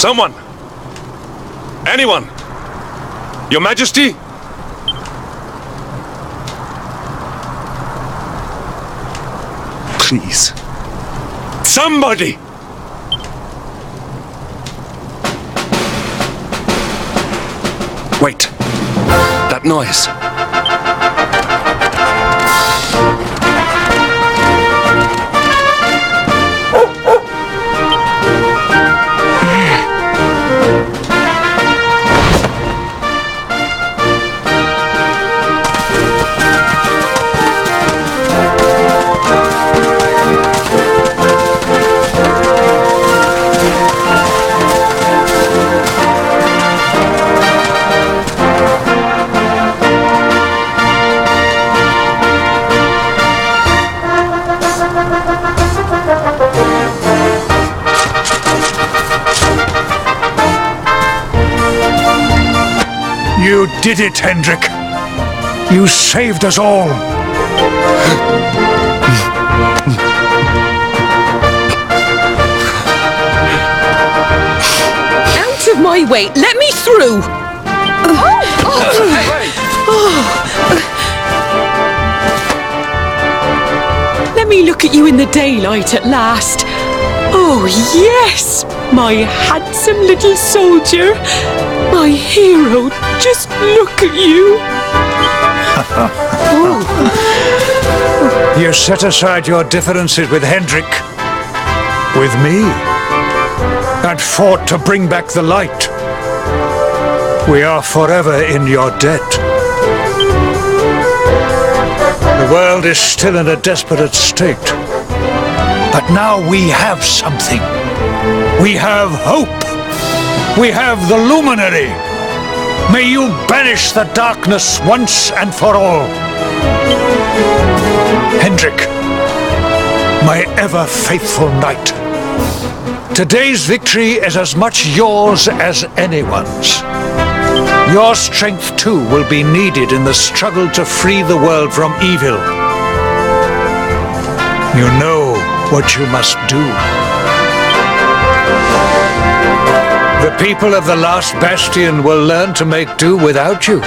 Someone! Anyone! Your Majesty? Please. Somebody! Wait. That noise. You did it, Hendrik. You saved us all. Out of my way! Let me through! Let me look at you in the daylight at last. Oh, yes! My handsome little soldier. My hero. Just look at you. You set aside your differences with Hendrik, with me, and fought to bring back the light. We are forever in your debt. The world is still in a desperate state. But now we have something. We have hope. We have the luminary. May you banish the darkness once and for all. Hendrik, my ever-faithful knight. Today's victory is as much yours as anyone's. Your strength, too, will be needed in the struggle to free the world from evil. You know what you must do. The people of the last bastion will learn to make do without you,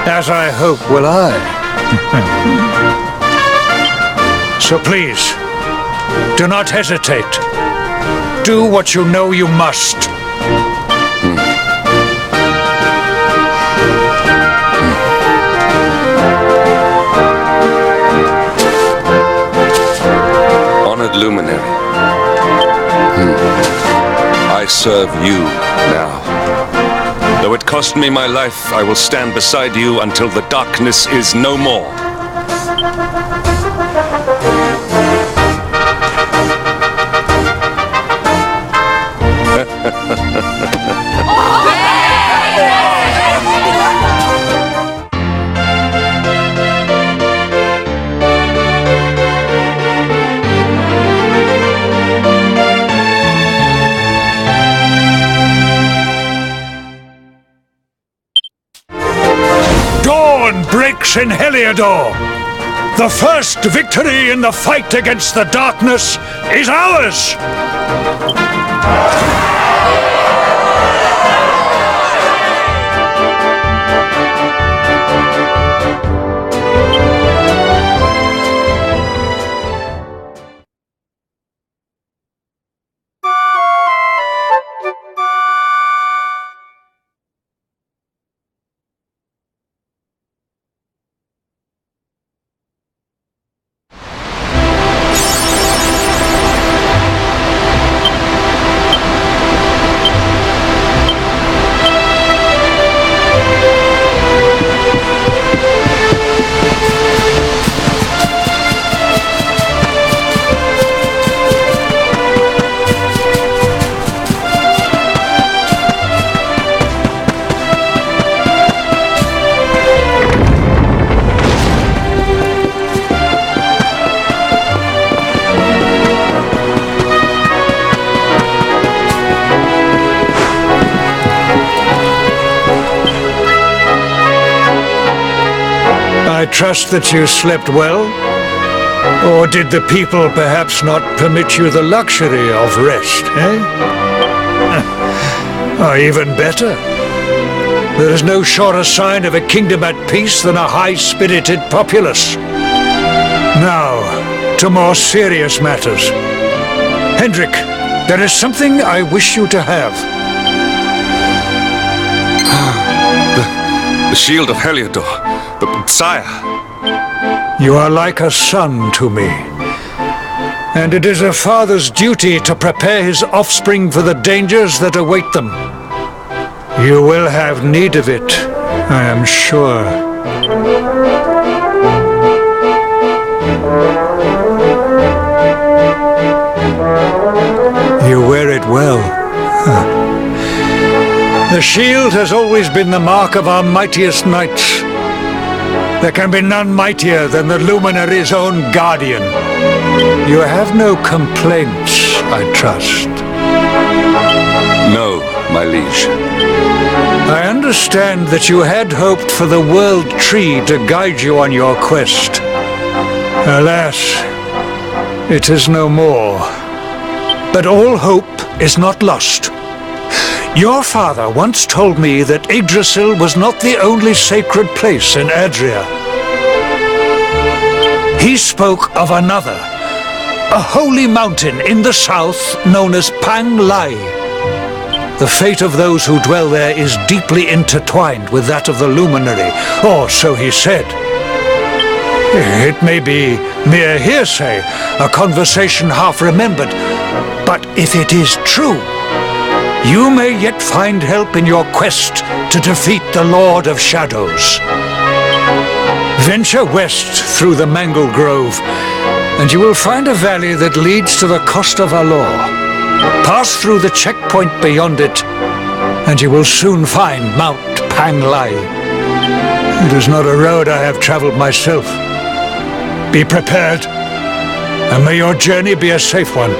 as I hope will I. So please, do not hesitate. Do what you know you must. Honored luminary. I serve you now. Though it cost me my life, I will stand beside you until the darkness is no more. Breaks in Heliodor. The first victory in the fight against the darkness is ours! I trust that you slept well? Or did the people perhaps not permit you the luxury of rest, eh? Or even better. There is no surer sign of a kingdom at peace than a high-spirited populace. Now, to more serious matters. Hendrik, there is something I wish you to have. The shield of Heliodor. But, sire... You are like a son to me. And it is a father's duty to prepare his offspring for the dangers that await them. You will have need of it, I am sure. You wear it well. The shield has always been the mark of our mightiest knights. There can be none mightier than the Luminary's own guardian. You have no complaints, I trust. No, my liege. I understand that you had hoped for the World Tree to guide you on your quest. Alas, it is no more. But all hope is not lost. Your father once told me that Yggdrasil was not the only sacred place in Adria. He spoke of another, a holy mountain in the south known as Pang Lai. The fate of those who dwell there is deeply intertwined with that of the Luminary, or so he said. It may be mere hearsay, a conversation half remembered, but if it is true, you may yet find help in your quest to defeat the Lord of Shadows. Venture west through the Mangle Grove, and you will find a valley that leads to the Costa Valor. Pass through the checkpoint beyond it, and you will soon find Mount Pang Lai. It is not a road I have traveled myself. Be prepared, and may your journey be a safe one.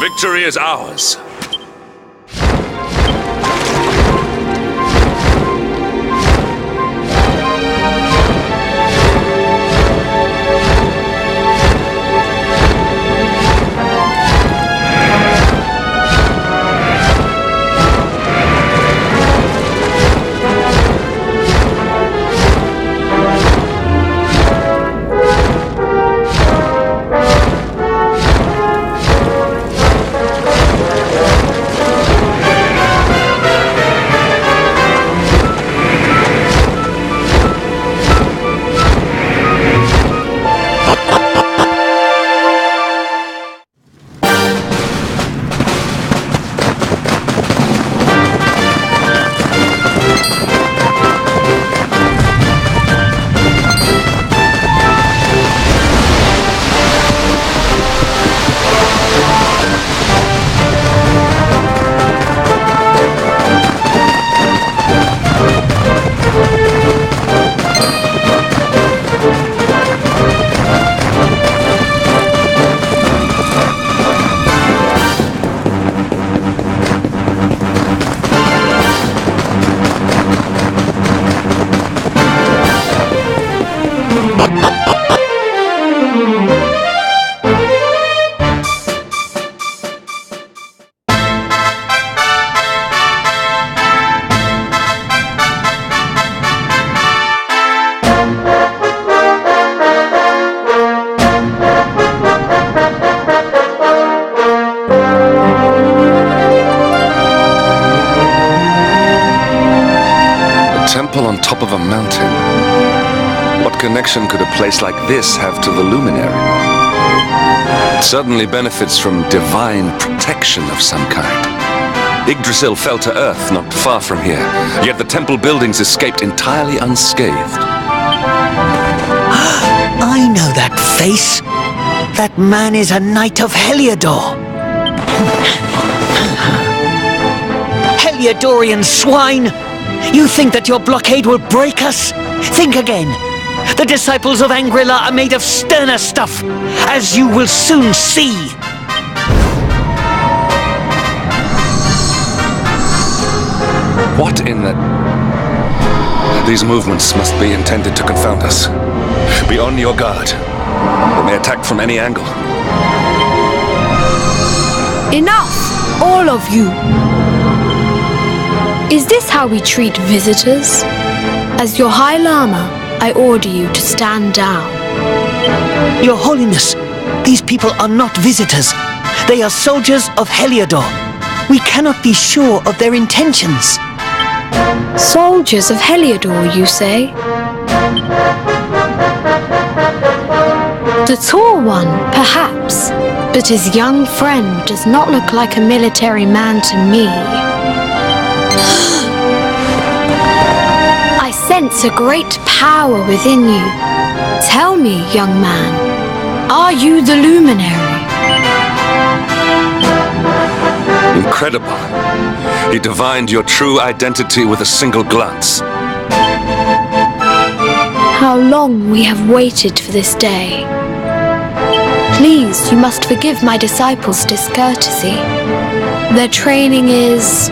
Victory is ours. Temple on top of a mountain. What connection could a place like this have to the luminary? It certainly benefits from divine protection of some kind. Yggdrasil fell to earth not far from here, yet the temple buildings escaped entirely unscathed. I know that face. That man is a knight of Heliodor. Heliodorian swine! You think that your blockade will break us? Think again. The disciples of Angrila are made of sterner stuff, as you will soon see. What in the... These movements must be intended to confound us. Be on your guard. They may attack from any angle. Enough! All of you! Is this how we treat visitors? As your High Lama, I order you to stand down. Your Holiness, these people are not visitors. They are soldiers of Heliodor. We cannot be sure of their intentions. Soldiers of Heliodor, you say? The tall one, perhaps, but his young friend does not look like a military man to me. I sense a great power within you. Tell me, young man, are you the luminary? Incredible. He divined your true identity with a single glance. How long we have waited for this day. Please, you must forgive my disciples' discourtesy. Their training is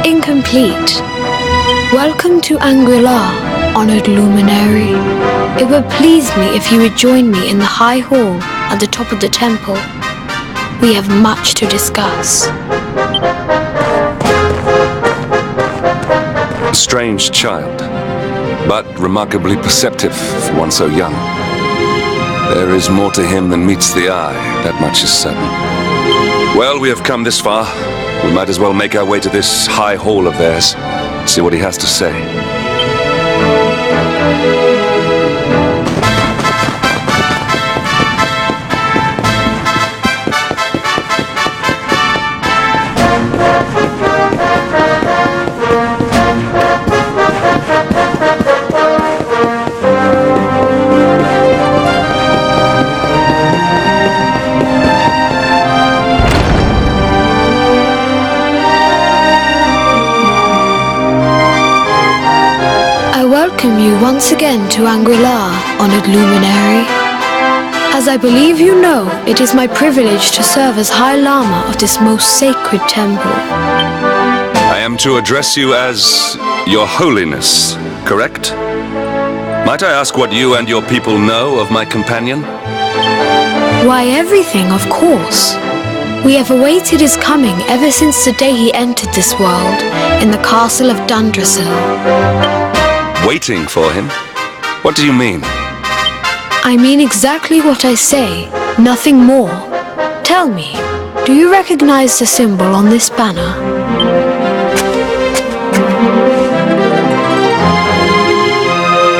incomplete. Welcome to Angrila, honored luminary. It would please me if you would join me in the high hall at the top of the temple. We have much to discuss. A strange child, but remarkably perceptive for one so young. There is more to him than meets the eye, that much is certain. Well, we have come this far. We might as well make our way to this high hall of theirs, see what he has to say. Welcome you once again to Angrila, honored luminary. As As I believe you know, it is my privilege to serve as High Lama of this most sacred temple. I am to address you as Your Holiness, correct? Might I ask what you and your people know of my companion? Why, everything, of course. We have awaited his coming ever since the day he entered this world in the castle of Dundrasil. Waiting for him? What do you mean? I mean exactly what I say, nothing more. Tell me, do you recognize the symbol on this banner?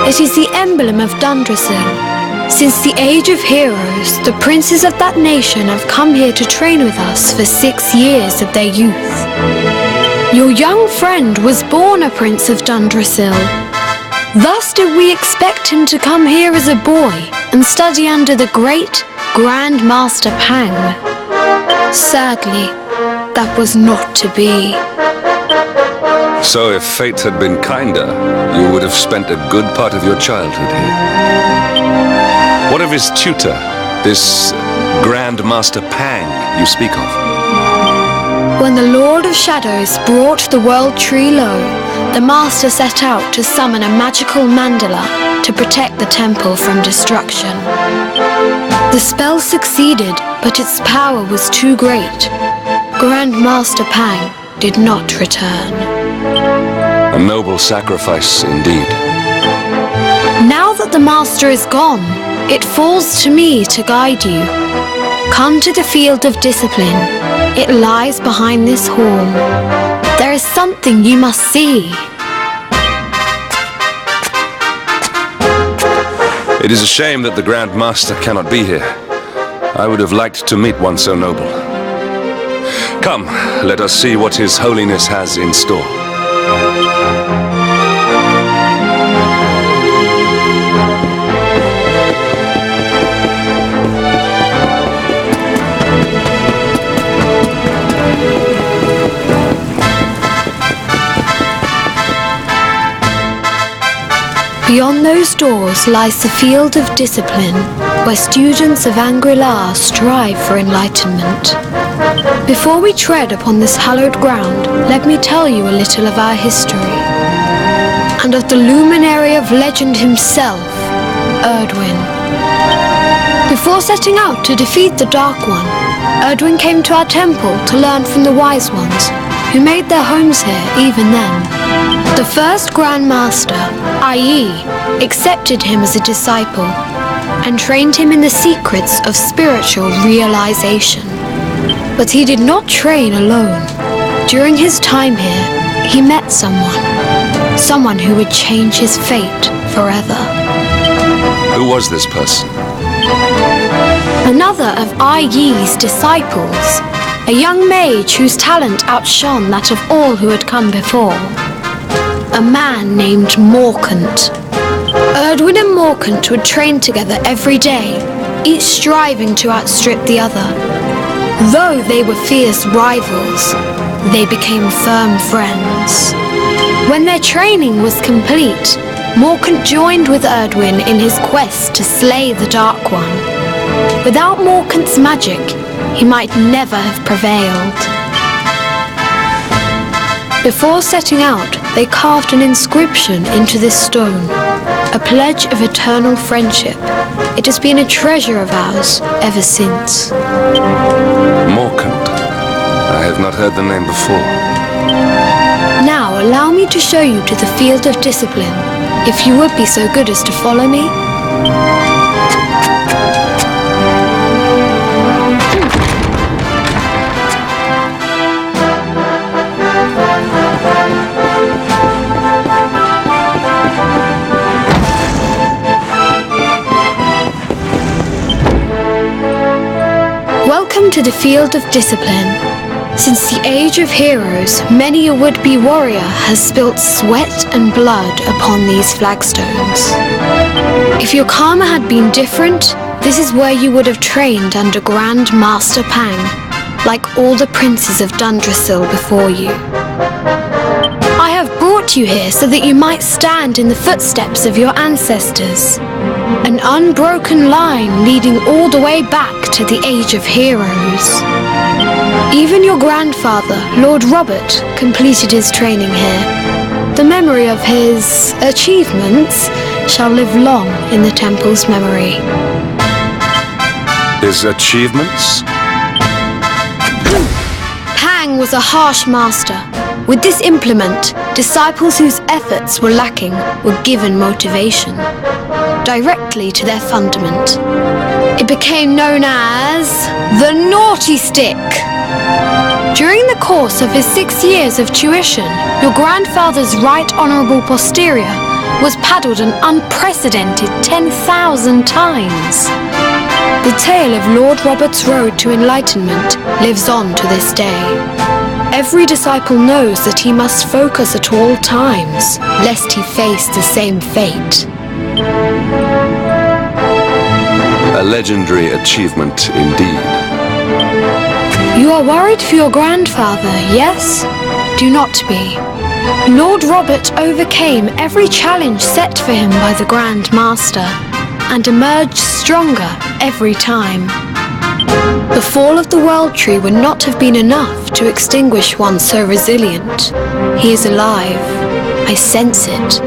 It is the emblem of Dundrasil. Since the age of heroes, the princes of that nation have come here to train with us for 6 years of their youth. Your young friend was born a prince of Dundrasil. Thus did we expect him to come here as a boy and study under the great Grand Master Pang. Sadly, that was not to be. So if fate had been kinder, you would have spent a good part of your childhood here. What of his tutor, this Grand Master Pang you speak of? When the Lord of Shadows brought the world tree low, the Master set out to summon a magical mandala to protect the temple from destruction. The spell succeeded, but its power was too great. Grand Master Pang did not return. A noble sacrifice indeed. Now that the Master is gone, it falls to me to guide you. Come to the field of discipline. It lies behind this hall. There is something you must see. It is a shame that the Grand Master cannot be here. I would have liked to meet one so noble. Come, let us see what His Holiness has in store. Beyond those doors lies the field of discipline, where students of Angri-La strive for enlightenment. Before we tread upon this hallowed ground, let me tell you a little of our history, and of the luminary of legend himself, Erdwin. Before setting out to defeat the Dark One, Erdwin came to our temple to learn from the Wise Ones, who made their homes here even then. The first Grand Master, i.e., accepted him as a disciple and trained him in the secrets of spiritual realization. But he did not train alone. During his time here, he met someone who would change his fate forever. Who was this person? Another of Ai Yi's disciples, a young mage whose talent outshone that of all who had come before. A man named Morkant. Erdwin and Morkant would train together every day, each striving to outstrip the other. Though they were fierce rivals, they became firm friends. When their training was complete, Morkant joined with Erdwin in his quest to slay the Dark One. Without Morkant's magic, he might never have prevailed. Before setting out, they carved an inscription into this stone, a pledge of eternal friendship. It has been a treasure of ours ever since. Morkant. I have not heard the name before. Now allow me to show you to the field of discipline, if you would be so good as to follow me. Welcome to the field of discipline. Since the age of heroes, many a would-be warrior has spilt sweat and blood upon these flagstones. If your karma had been different, this is where you would have trained under Grand Master Pang, like all the princes of Dundrasil before you. I have brought you here so that you might stand in the footsteps of your ancestors. An unbroken line leading all the way back to the Age of Heroes. Even your grandfather, Lord Robert, completed his training here. The memory of his achievements shall live long in the temple's memory. His achievements? Pang was a harsh master. With this implement, disciples whose efforts were lacking were given motivation directly to their fundament. It became known as the Naughty Stick. During the course of his 6 years of tuition, your grandfather's right honourable posterior was paddled an unprecedented 10,000 times. The tale of Lord Robert's road to enlightenment lives on to this day. Every disciple knows that he must focus at all times, lest he face the same fate. A legendary achievement indeed. You are worried for your grandfather, yes? Do not be. Lord Robert overcame every challenge set for him by the Grand Master and emerged stronger every time. The fall of the World Tree would not have been enough to extinguish one so resilient. He is alive. I sense it.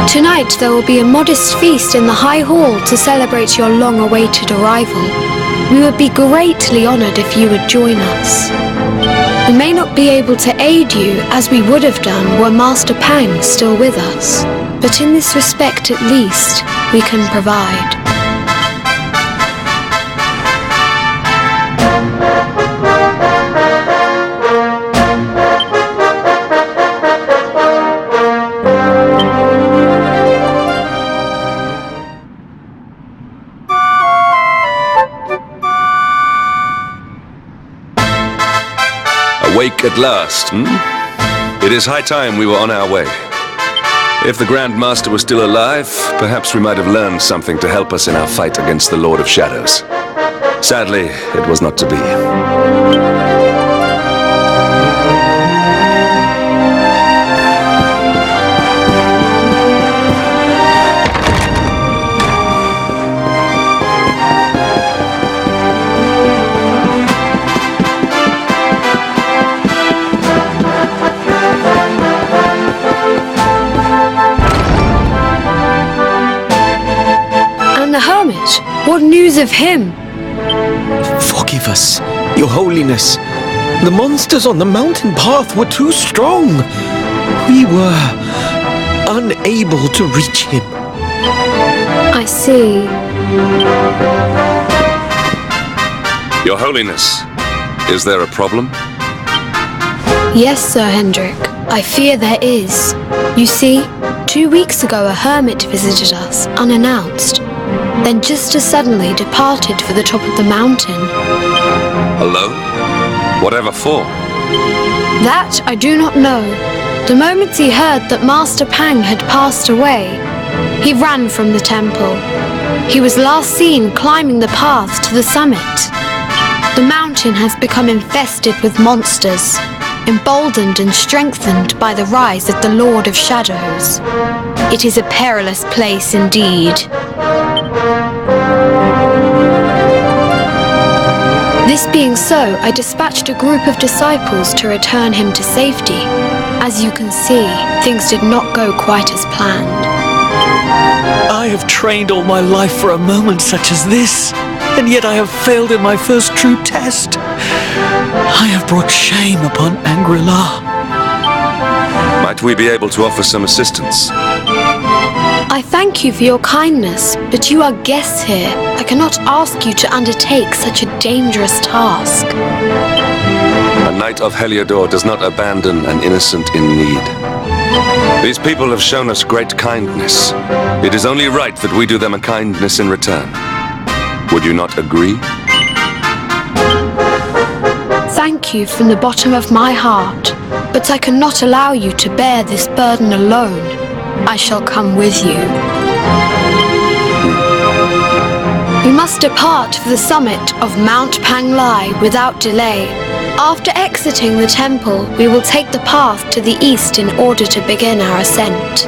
Tonight there will be a modest feast in the High Hall to celebrate your long-awaited arrival. We would be greatly honoured if you would join us. We may not be able to aid you as we would have done were Master Pang still with us, but in this respect at least, we can provide. Awake at last, It is high time we were on our way. If the Grand Master was still alive, perhaps we might have learned something to help us in our fight against the Lord of Shadows. Sadly, it was not to be. What news of him? Forgive us, Your Holiness. The monsters on the mountain path were too strong. We were unable to reach him. I see. Your Holiness, is there a problem? Yes, Sir Hendrik. I fear there is. You see, 2 weeks ago a hermit visited us, unannounced. Then just as suddenly departed for the top of the mountain. Alone? Whatever for? That I do not know. The moment he heard that Master Pang had passed away, he ran from the temple. He was last seen climbing the path to the summit. The mountain has become infested with monsters, emboldened and strengthened by the rise of the Lord of Shadows. It is a perilous place indeed. This being so, I dispatched a group of disciples to return him to safety. As you can see, things did not go quite as planned. I have trained all my life for a moment such as this, and yet I have failed in my first true test. I have brought shame upon Angri-La. Might we be able to offer some assistance? I thank you for your kindness, but you are guests here. I cannot ask you to undertake such a dangerous task. A Knight of Heliodor does not abandon an innocent in need. These people have shown us great kindness. It is only right that we do them a kindness in return. Would you not agree? Thank you from the bottom of my heart, but I cannot allow you to bear this burden alone. I shall come with you. We must depart for the summit of Mount Panglai without delay. After exiting the temple, we will take the path to the east in order to begin our ascent.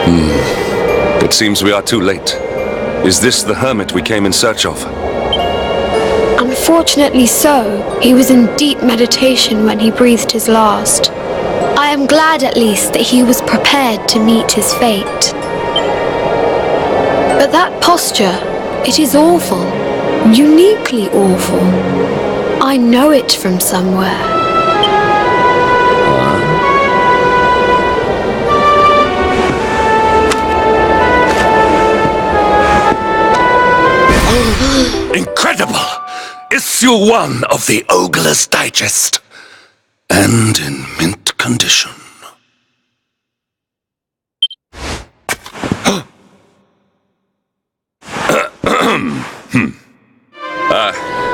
It seems we are too late. Is this the hermit we came in search of? Unfortunately so. He was in deep meditation when he breathed his last. I am glad at least that he was prepared to meet his fate. But that posture, it is awful. Uniquely awful. I know it from somewhere. Incredible! Issue 1 of the Ogler's Digest. And in mint condition.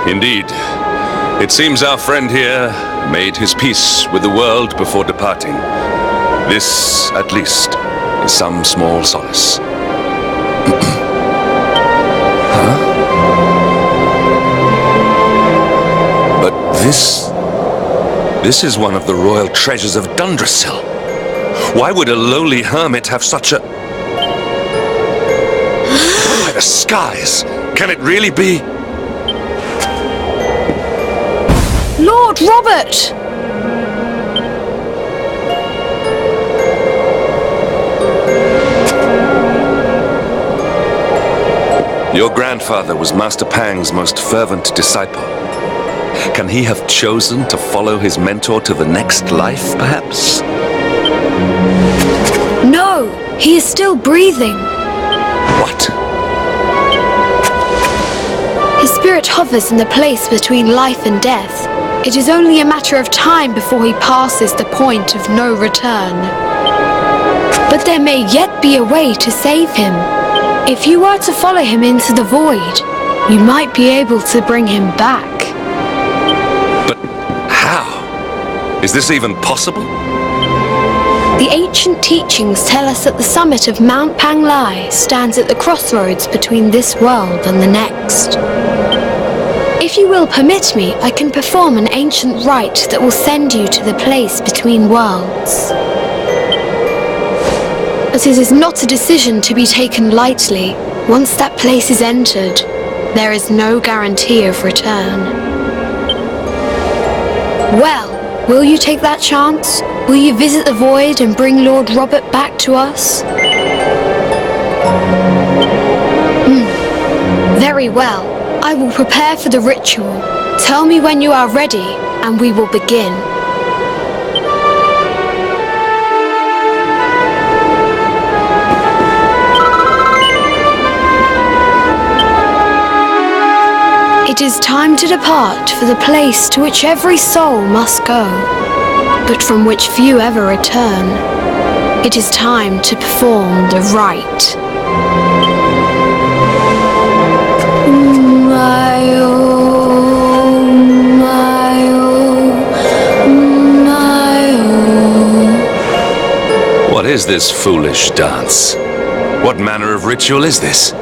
Indeed. It seems our friend here made his peace with the world before departing. This, at least, is some small solace. But this is one of the royal treasures of Dundrasil. Why would a lowly hermit have such a... By the skies! Can it really be? Lord Robert! Your grandfather was Master Pang's most fervent disciple. Can he have chosen to follow his mentor to the next life, perhaps? No! He is still breathing. What? His spirit hovers in the place between life and death. It is only a matter of time before he passes the point of no return. But there may yet be a way to save him. If you were to follow him into the void, you might be able to bring him back. But how? Is this even possible? The ancient teachings tell us that the summit of Mount Panglai stands at the crossroads between this world and the next. If you will permit me, I can perform an ancient rite that will send you to the place between worlds. But it is not a decision to be taken lightly. Once that place is entered, there is no guarantee of return. Well, will you take that chance? Will you visit the void and bring Lord Robert back to us? Very well. I will prepare for the ritual. Tell me when you are ready, and we will begin. It is time to depart for the place to which every soul must go, but from which few ever return. It is time to perform the rite. What is this foolish dance? What manner of ritual is this?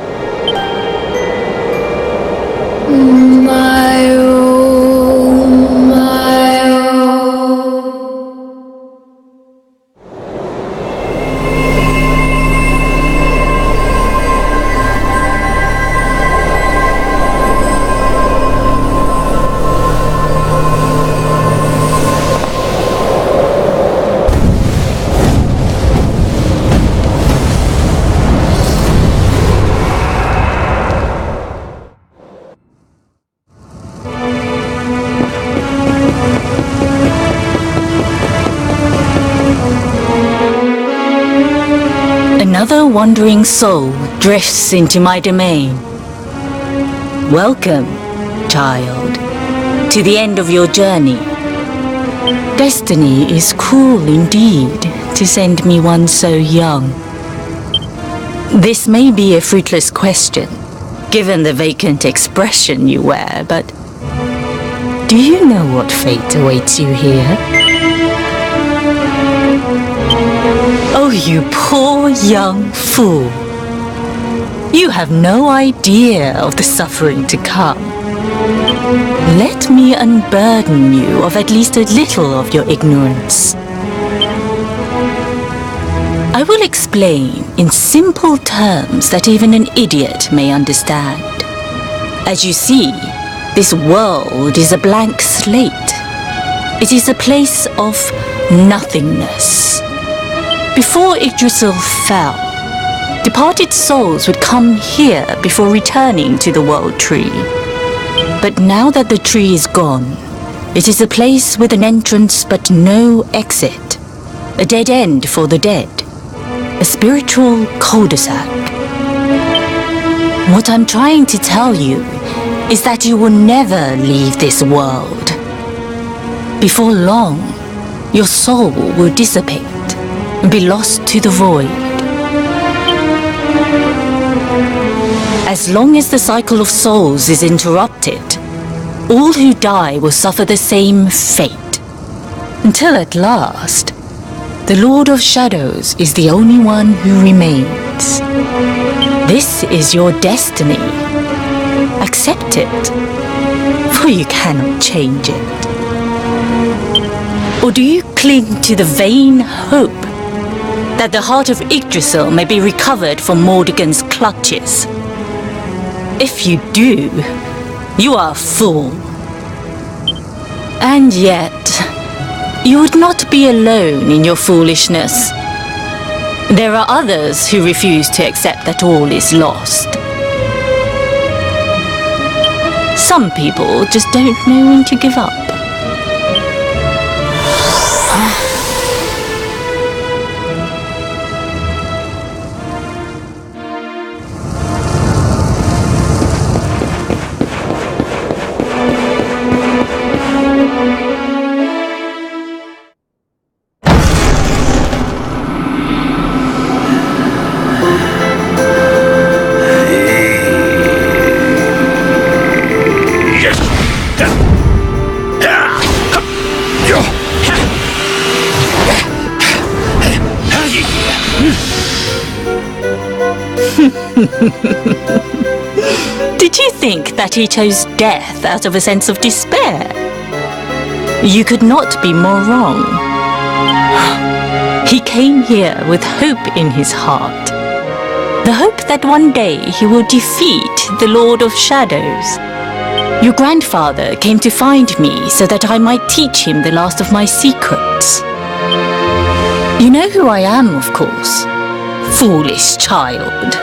Another wandering soul drifts into my domain. Welcome, child, to the end of your journey. Destiny is cruel indeed to send me one so young. This may be a fruitless question, given the vacant expression you wear, but do you know what fate awaits you here? Oh, you poor young fool. You have no idea of the suffering to come. Let me unburden you of at least a little of your ignorance. I will explain in simple terms that even an idiot may understand. As you see, this world is a blank slate. It is a place of nothingness. Before Yggdrasil fell, departed souls would come here before returning to the World Tree. But now that the tree is gone, it is a place with an entrance but no exit. A dead end for the dead. A spiritual cul-de-sac. What I'm trying to tell you is that you will never leave this world. Before long, your soul will dissipate and be lost to the void. As long as the cycle of souls is interrupted, all who die will suffer the same fate. Until at last, the Lord of Shadows is the only one who remains. This is your destiny. Accept it, for you cannot change it. Or do you cling to the vain hope that the heart of Yggdrasil may be recovered from Mordegon's clutches? If you do, you are a fool. And yet, you would not be alone in your foolishness. There are others who refuse to accept that all is lost. Some people just don't know when to give up. Did you think that he chose death out of a sense of despair? You could not be more wrong. He came here with hope in his heart. The hope that one day he will defeat the Lord of Shadows. Your grandfather came to find me so that I might teach him the last of my secrets. You know who I am, of course. Foolish child.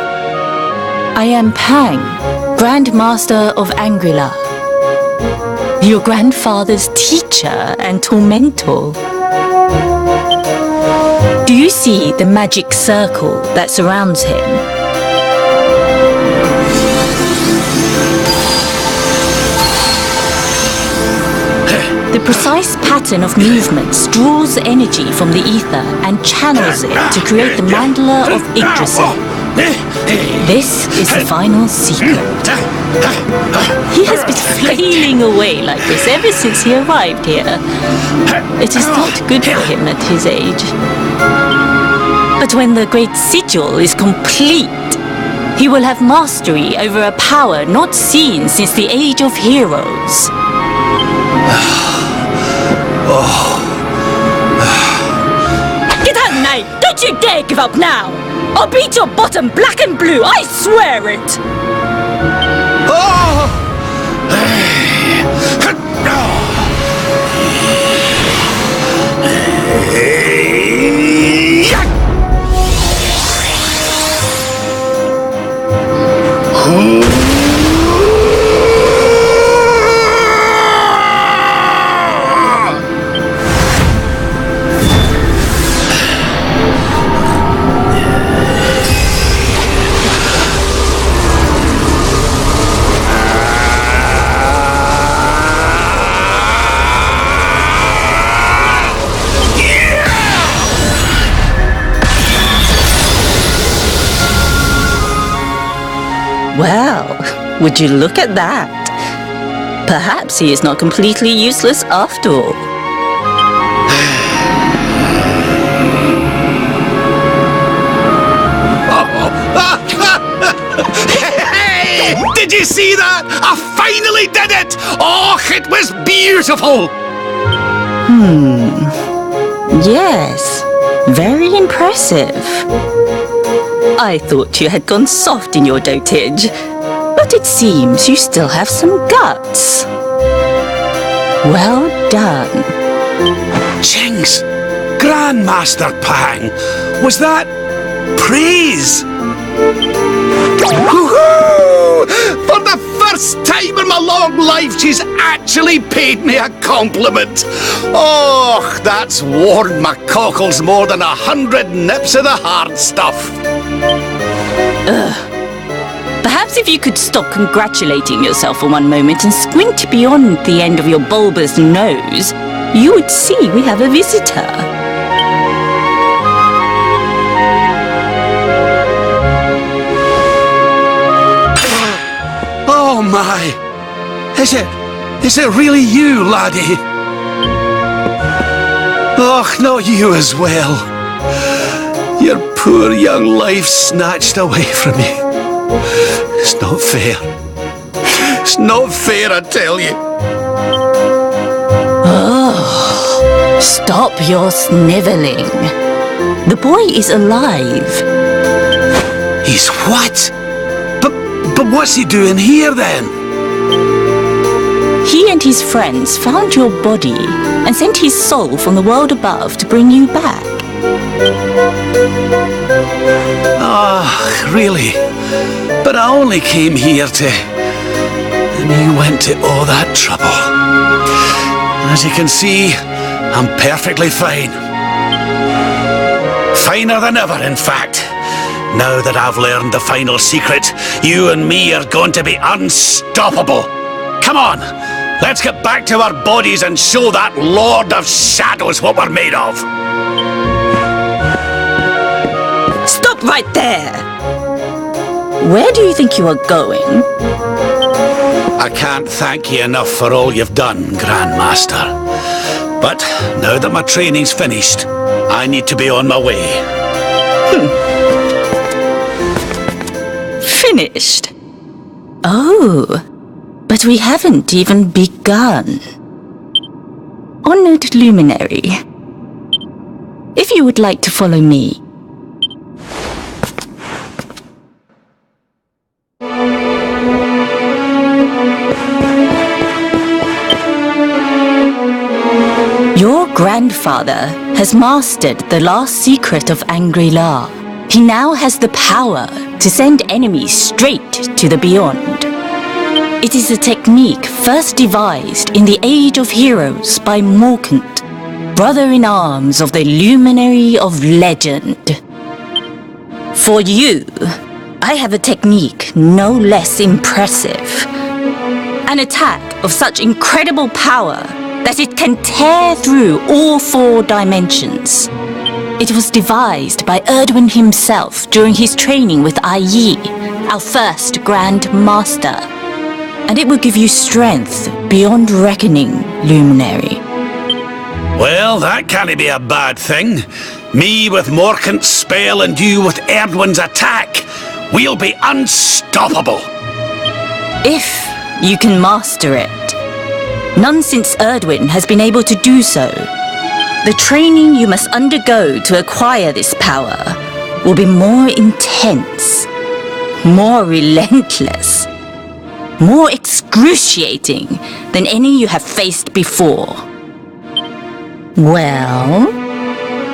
I am Pang, Grand Master of Angrila. Your grandfather's teacher and tormentor. Do you see the magic circle that surrounds him? The precise pattern of movements draws energy from the ether and channels it to create the mandala of Yggdrasil. This is the final secret. He has been flailing away like this ever since he arrived here. It is not good for him at his age. But when the great sigil is complete, he will have mastery over a power not seen since the Age of Heroes. Get out, knight! Don't you dare give up now! I'll beat your bottom black and blue, I swear it! Well, would you look at that? Perhaps he is not completely useless after all. Hey! Did you see that? I finally did it! Oh, it was beautiful! Yes, Very impressive. I thought you had gone soft in your dotage, but it seems you still have some guts. Well done. Jinx! Grandmaster Pang! Was that praise? Woohoo! For the first time in my long life, she's actually paid me a compliment. Oh, that's warmed my cockles more than 100 nips of the hard stuff. Perhaps if you could stop congratulating yourself for one moment and squint beyond the end of your bulbous nose, you would see we have a visitor. Oh my! Is it really you, laddie? Oh, not you as well. Your poor young life snatched away from you. It's not fair. It's not fair, I tell you. Oh, stop your snivelling. The boy is alive. He's what? But what's he doing here then? He and his friends found your body and sent his soul from the world above to bring you back. Ah, really? But I only came here to... And you went to all that trouble. As you can see, I'm perfectly fine. Finer than ever, in fact. Now that I've learned the final secret, you and me are going to be unstoppable. Come on, let's get back to our bodies and show that Lord of Shadows what we're made of. Stop right there! Where do you think you are going? I can't thank you enough for all you've done, Grandmaster. But now that my training's finished, I need to be on my way. Finished? Oh, but we haven't even begun. Honored Luminary, if you would like to follow me. Your grandfather has mastered the last secret of Angri-La. He now has the power to send enemies straight to the beyond. It is a technique first devised in the Age of Heroes by Morkant, brother-in-arms of the Luminary of Legend. For you, I have a technique no less impressive. An attack of such incredible power that it can tear through all 4 dimensions. It was devised by Erdwin himself during his training with Yi, our first Grand Master. And it will give you strength beyond reckoning, Luminary. Well, that can't be a bad thing. Me with Morkant's spell and you with Erdwin's attack. We'll be unstoppable. If you can master it. None since Erdwin has been able to do so. The training you must undergo to acquire this power will be more intense, more relentless, more excruciating than any you have faced before. Well,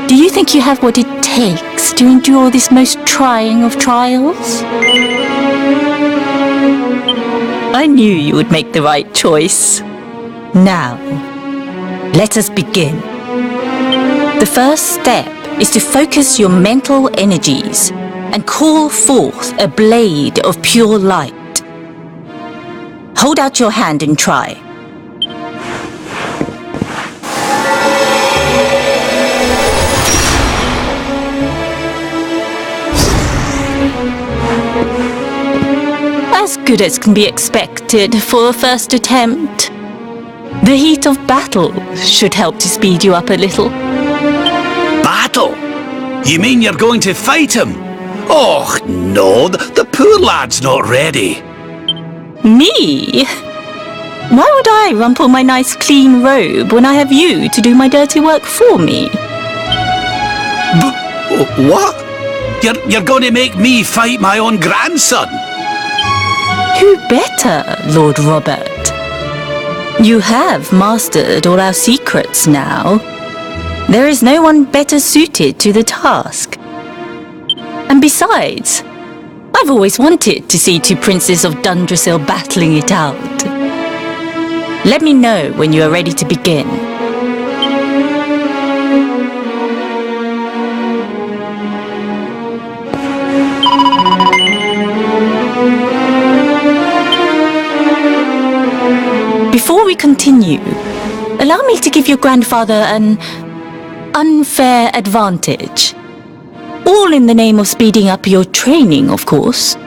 do you think you have what it takes to endure this most trying of trials? I knew you would make the right choice. Now, let us begin. The first step is to focus your mental energies and call forth a blade of pure light. Hold out your hand and try. As good as can be expected for a first attempt. The heat of battle should help to speed you up a little. Battle? You mean you're going to fight him? Oh, no, the poor lad's not ready. Me? Why would I rumple my nice clean robe when I have you to do my dirty work for me? What? You're going to make me fight my own grandson? Who better, Lord Robert? You have mastered all our secrets now. There is no one better suited to the task. And besides, I've always wanted to see two princes of Dundrasil battling it out. Let me know when you are ready to begin. Before we continue, allow me to give your grandfather an unfair advantage. All in the name of speeding up your training, of course.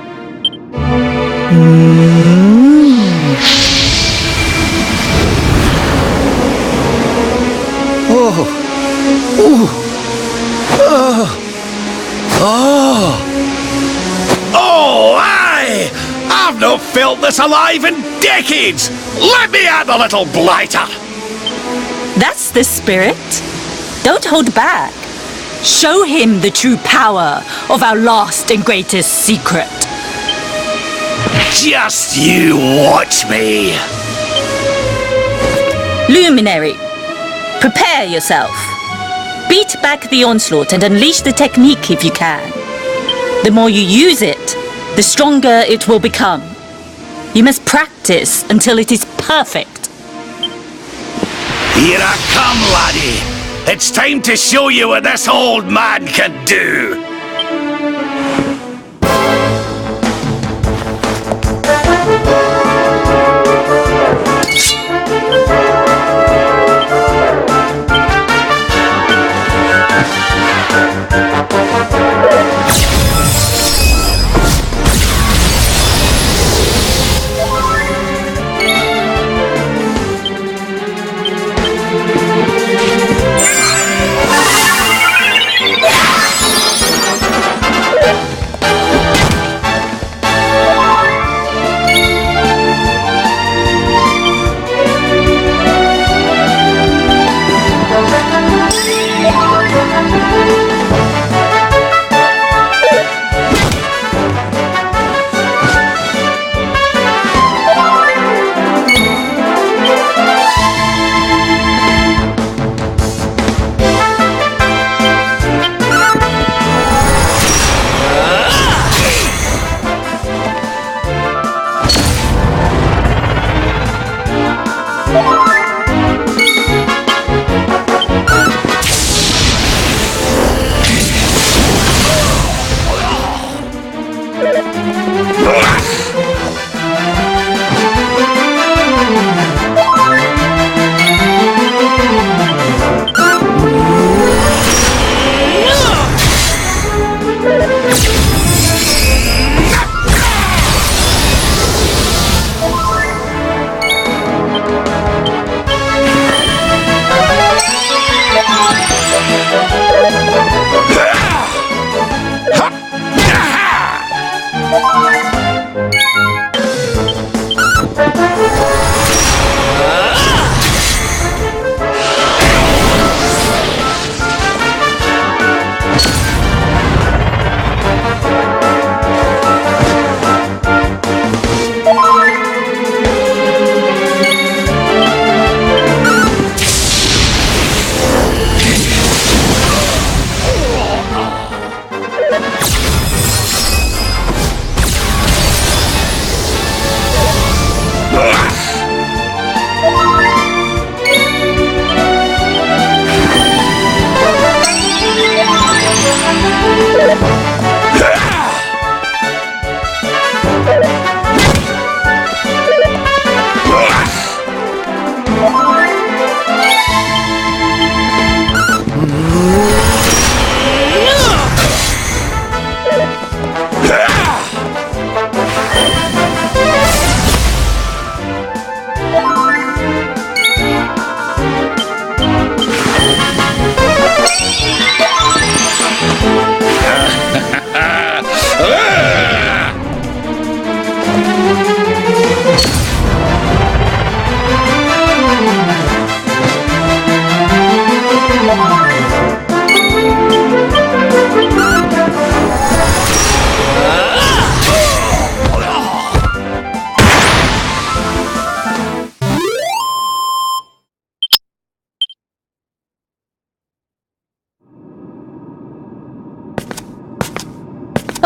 Oh, aye! I've not felt this alive in decades! Let me at the little blighter! That's the spirit. Don't hold back. Show him the true power of our last and greatest secret. Just you watch me! Luminary, prepare yourself. Beat back the onslaught and unleash the technique if you can. The more you use it, the stronger it will become. You must practice until it is perfect. Here I come, laddie! It's time to show you what this old man can do!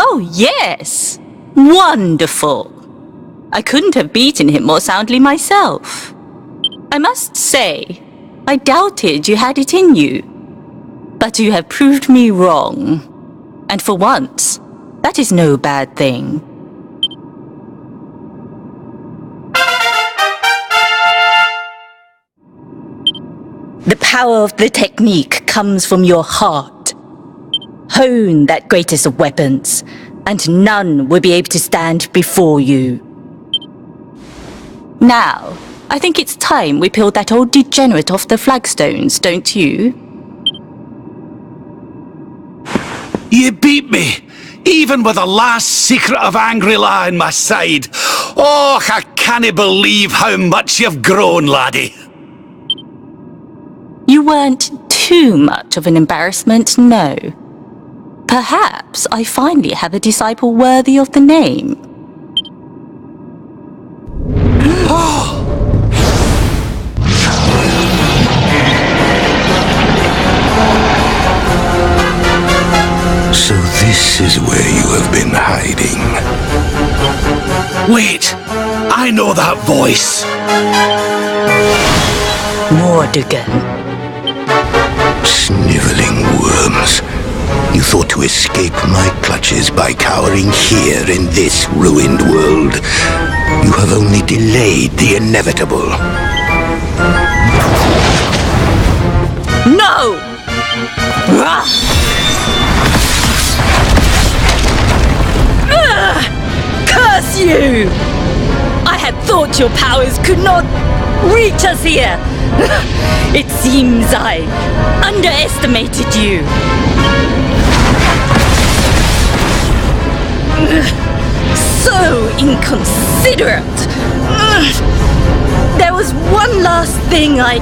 Oh, yes! Wonderful! I couldn't have beaten him more soundly myself. I must say, I doubted you had it in you. But you have proved me wrong. And for once, that is no bad thing. The power of the technique comes from your heart. Hone that greatest of weapons, and none will be able to stand before you. Now, I think it's time we peeled that old degenerate off the flagstones, don't you? You beat me, even with the last secret of Angry-La in my side. Oh, I can't believe how much you've grown, laddie. You weren't too much of an embarrassment, no. Perhaps I finally have a disciple worthy of the name. So this is where you have been hiding. Wait, I know that voice. Mordegan. Sniveling worms. You thought to escape my clutches by cowering here in this ruined world. You have only delayed the inevitable. No! Rah! Curse you! I had thought your powers could not reach us here. It seems I underestimated you. So inconsiderate. There was one last thing I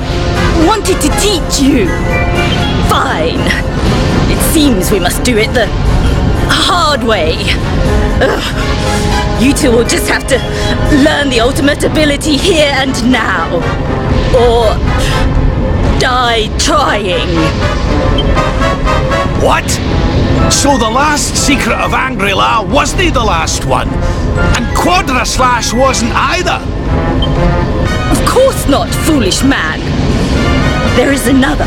wanted to teach you. Fine. It seems we must do it the hard way. You two will just have to learn the ultimate ability here and now. Or die trying. What? So the last secret of Angry-La wasn't the last one? And Quadra Slash wasn't either? Of course not, foolish man. There is another.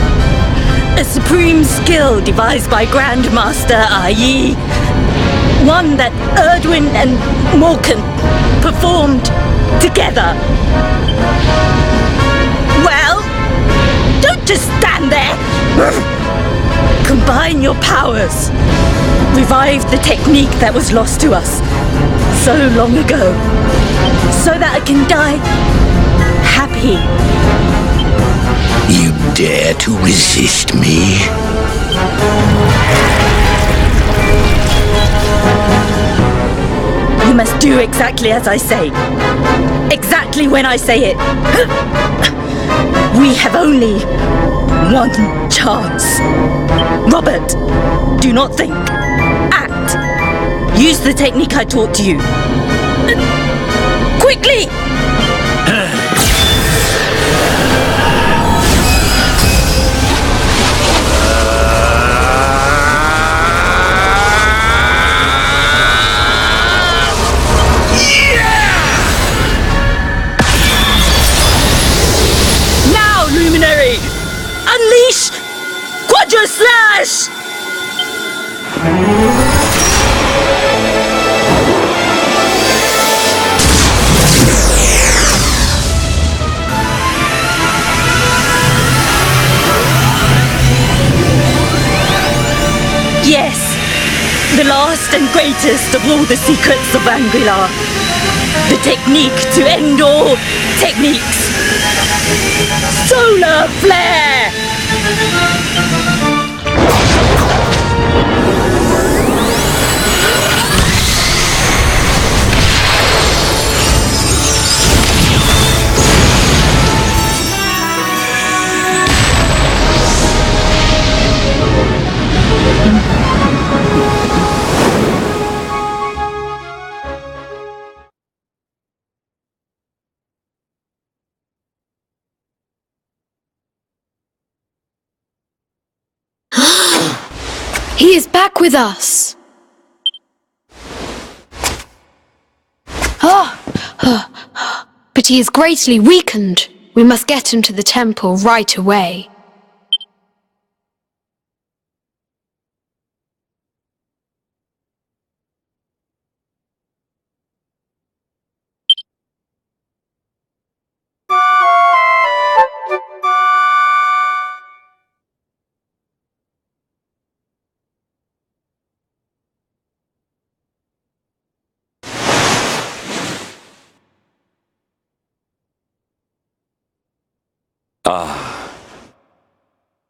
A supreme skill devised by Grandmaster, i.e. one that Erdwin and Morkan performed together. Well, don't just stand there. Combine your powers. Revive the technique that was lost to us so long ago, so that I can die happy. You dare to resist me? You must do exactly as I say. Exactly when I say it. We have only one chance. Robert, do not think. Act. Use the technique I taught you. Quickly! Unleash Quadra Slash! Yes, the last and greatest of all the secrets of Angry-La. The technique to end all techniques. Solar Flare! He is back with us. But he is greatly weakened. We must get him to the temple right away.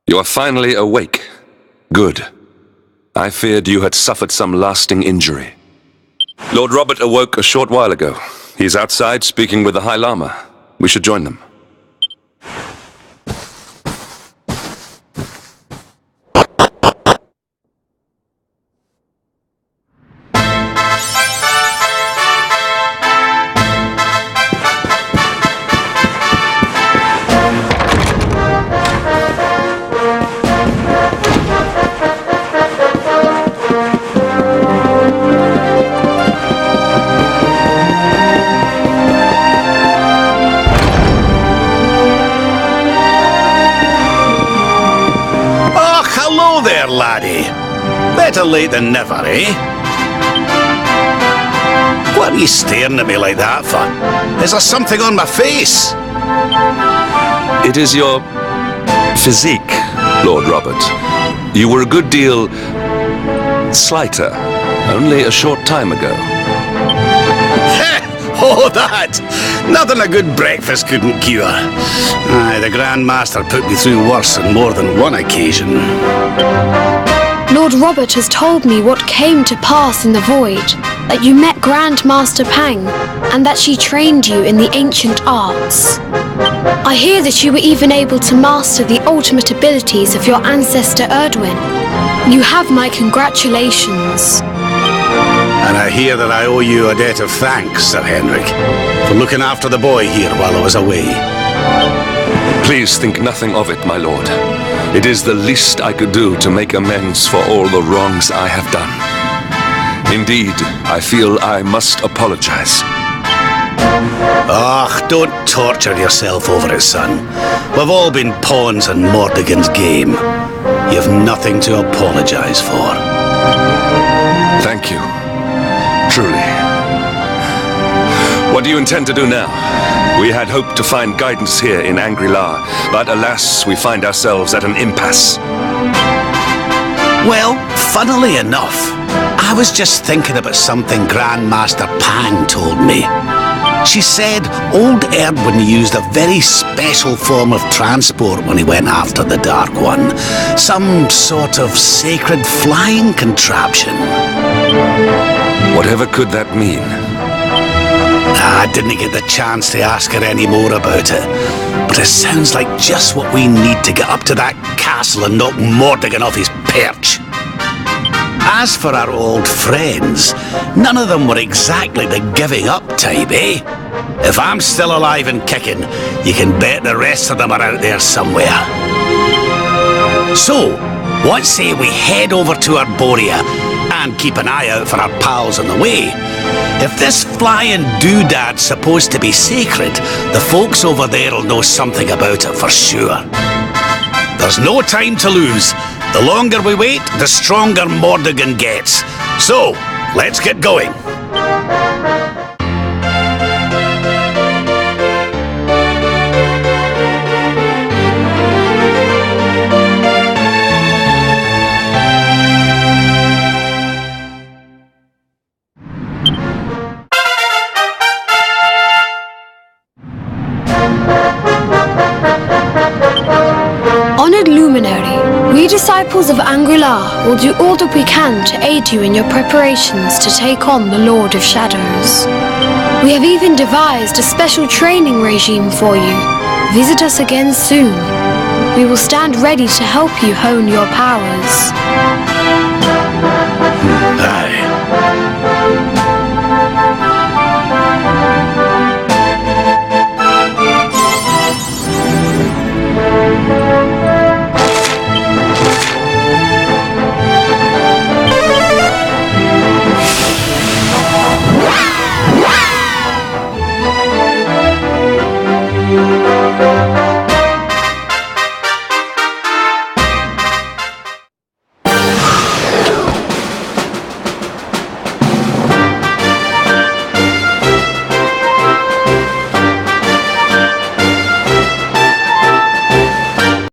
You are finally awake. Good. I feared you had suffered some lasting injury. Lord Robert awoke a short while ago. He's outside speaking with the High Lama. We should join them. Laddie. Better late than never, eh? What are you staring at me like that for? Is there something on my face? It is your physique, Lord Robert. You were a good deal slighter only a short time ago. Oh, that! Nothing a good breakfast couldn't cure. Aye, the Grand Master put me through worse on more than one occasion. Lord Robert has told me what came to pass in the void, that you met Grand Master Pang, and that she trained you in the ancient arts. I hear that you were even able to master the ultimate abilities of your ancestor Erdwin. You have my congratulations. And I hear that I owe you a debt of thanks, Sir Henrik, for looking after the boy here while I was away. Please think nothing of it, my lord. It is the least I could do to make amends for all the wrongs I have done. Indeed, I feel I must apologize. Ah, don't torture yourself over it, son. We've all been pawns in Mordegon's game. You've nothing to apologize for. Thank you. Truly. What do you intend to do now? We had hoped to find guidance here in Angri-La, but alas, we find ourselves at an impasse. Well, funnily enough, I was just thinking about something Grandmaster Pang told me. She said old Erdwin used a very special form of transport when he went after the Dark One. Some sort of sacred flying contraption. Whatever could that mean? I didn't get the chance to ask her any more about it, but it sounds like just what we need to get up to that castle and knock Mordegon off his perch. As for our old friends, none of them were exactly the giving up type, eh? If I'm still alive and kicking, you can bet the rest of them are out there somewhere. So, what say we head over to Arborea and keep an eye out for our pals on the way? If this flying doodad's supposed to be sacred, the folks over there will know something about it for sure. There's no time to lose. The longer we wait, the stronger Mordegon gets. So, let's get going. We disciples of Angri-La will do all that we can to aid you in your preparations to take on the Lord of Shadows. We have even devised a special training regime for you. Visit us again soon. We will stand ready to help you hone your powers.